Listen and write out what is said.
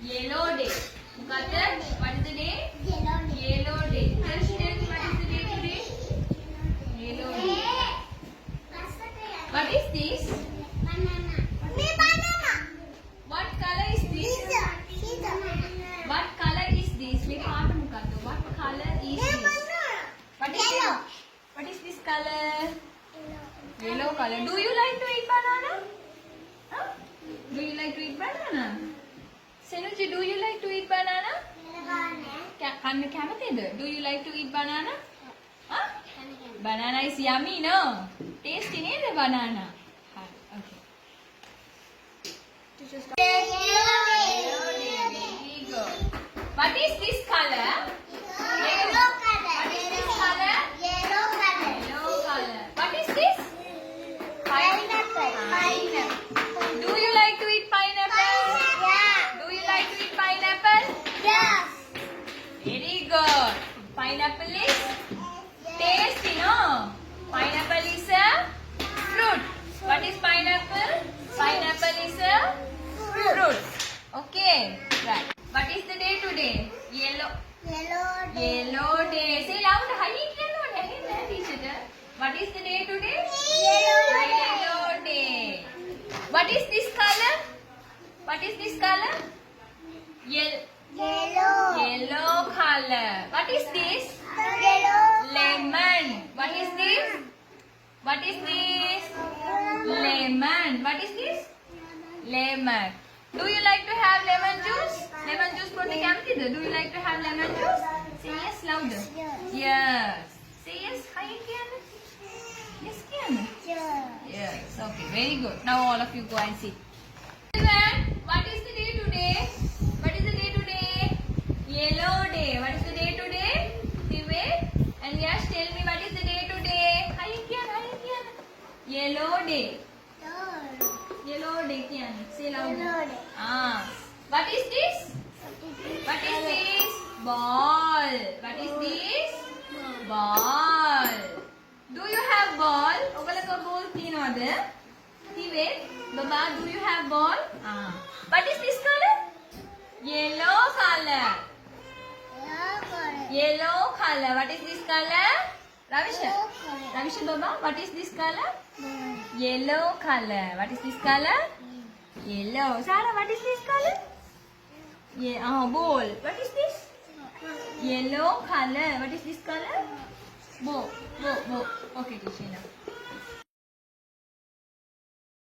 Yellow day. Mukata, what is the day? Yellow day. Tell students what is the day today? Yellow day. What is this? What color is this? What color is this? What color is this? What is this? What is this color? Yellow color. Do you like to eat banana? Huh? Do you like to eat banana? Senuji, do you like to eat banana? Kanna කැමතිද? Do you like to eat banana? Huh? Banana is yummy, no? Tasty නේද banana? Okay. Very good. What is this color? Yellow color. What is this color? Yellow color. Yellow color. What is this? Pineapple. Do you like to eat pineapple? Yeah. Do you like to eat pineapple? Yes. Very good. Pineapple is tasty, no? Pineapple is a fruit. What is pineapple? Pineapple is a fruit. Okay, right. What is the day today? Yellow. Yellow day. Say loud. Hi, teacher. What is the day today? Yellow day. What is this color? What is this color? Yellow color. What is this? Lemon. What is this? What is this? Lemon. What is this? Lemon. Do you like to have lemon juice? Lemon juice for the campsite. Do you like to have lemon juice? Say yes louder. Yes. Say yes. Hi, Kiana. Yes, Kiana. Yes. Okay. Very good. Now all of you go and sit. Children, what is the day today? What is the day today? Yellow day. What is the day today? Vivek and Yash, tell me what is the day today? Hi, Kiana. Yellow day. Yellow day, Kiana. Say louder. What is this? What is this? Ball. What is this? Ball. Do you have ball? ඔගලක ball තියනවද? Vivek, Baba, do you have ball? What is this color? Yellow color. Yellow color. What is this color? Ravisha. Ravisha Baba, what is this color? Yellow color. What is this color? Yellow. Sarah, what is this color? Ball. What is this? Yellow color. What is this color? Bow. Okay, Krishna.